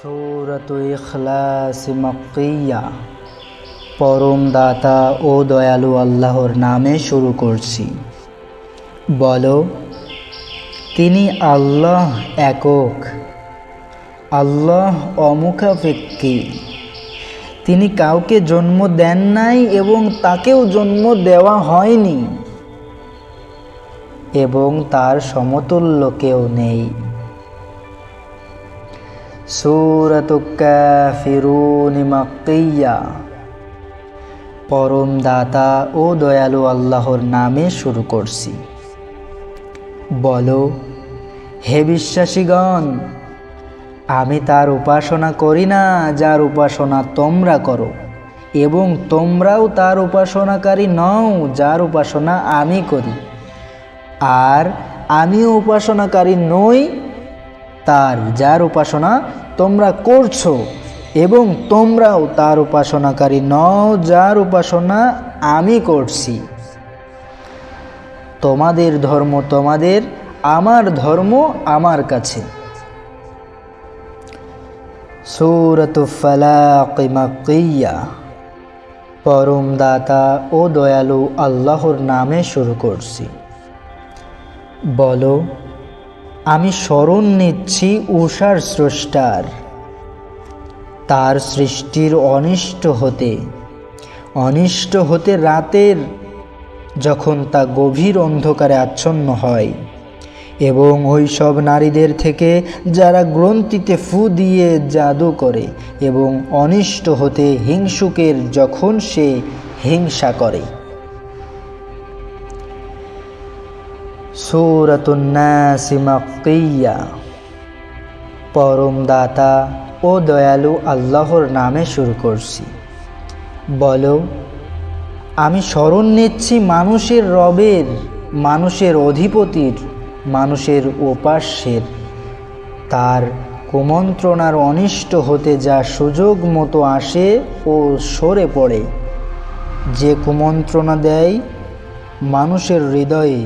সূরাতুল ইখলাস মাক্কিয়া। পরম দাতা ও দয়ালু আল্লাহর নামে শুরু করছি। বলো, তিনি আল্লাহ একক, আল্লাহ অমুখাপেক্ষী। তিনি কাউকে জন্ম দেন নাই এবং তাকেও জন্ম দেওয়া হয়নি, এবং তার সমতুল্য কেউ নেই। সূরাতুল কাফিরুন মাক্কিয়া। পরম দাতা ও দয়ালু আল্লাহর নামে শুরু করছি। বলো, হে বিশ্বাসীগণ, আমি তার উপাসনা করি না যার উপাসনা তোমরা করো, এবং তোমরাও তার উপাসনাকারী নও যার উপাসনা আমি করি, আর আমিও উপাসনাকারী নই তার যার উপাসনা তোমরা করছো, এবং তোমরাও তার উপাসনাকারী নও যার উপাসনা আমি করছি। তোমাদের ধর্ম তোমাদের, আমার ধর্ম আমার কাছে। সূরাতুল ফালাক মাক্কিয়া। পরম দাতা ও দয়ালু আল্লাহর নামে শুরু করছি। বলো, আমি শরণ নিচ্ছি উষার স্রষ্টার, তার সৃষ্টির অনিষ্ট হতে রাতের যখন তা গভীর অন্ধকারে আচ্ছন্ন হয়, এবং ওই সব নারীদের থেকে যারা গ্রন্থিতে ফু দিয়ে জাদু করে, এবং অনিষ্ট হতে হিংসুকের যখন সে হিংসা করে। সূরাতুন নাস মাক্কিয়া। পরম দাতা ও দয়ালু আল্লাহর নামে শুরু করছি। বলো, আমি শরণ নিচ্ছি মানুষের রবের, মানুষের অধিপতির, মানুষের উপাস্যের, তার কুমন্ত্রণার অনিষ্ট হতে যা সুযোগ মতো আসে ও সরে পড়ে, যে কুমন্ত্রণা দেয় মানুষের হৃদয়ে,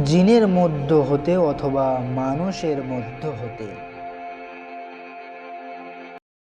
জিনের মধ্য হতে অথবা মানুষের মধ্য হতে।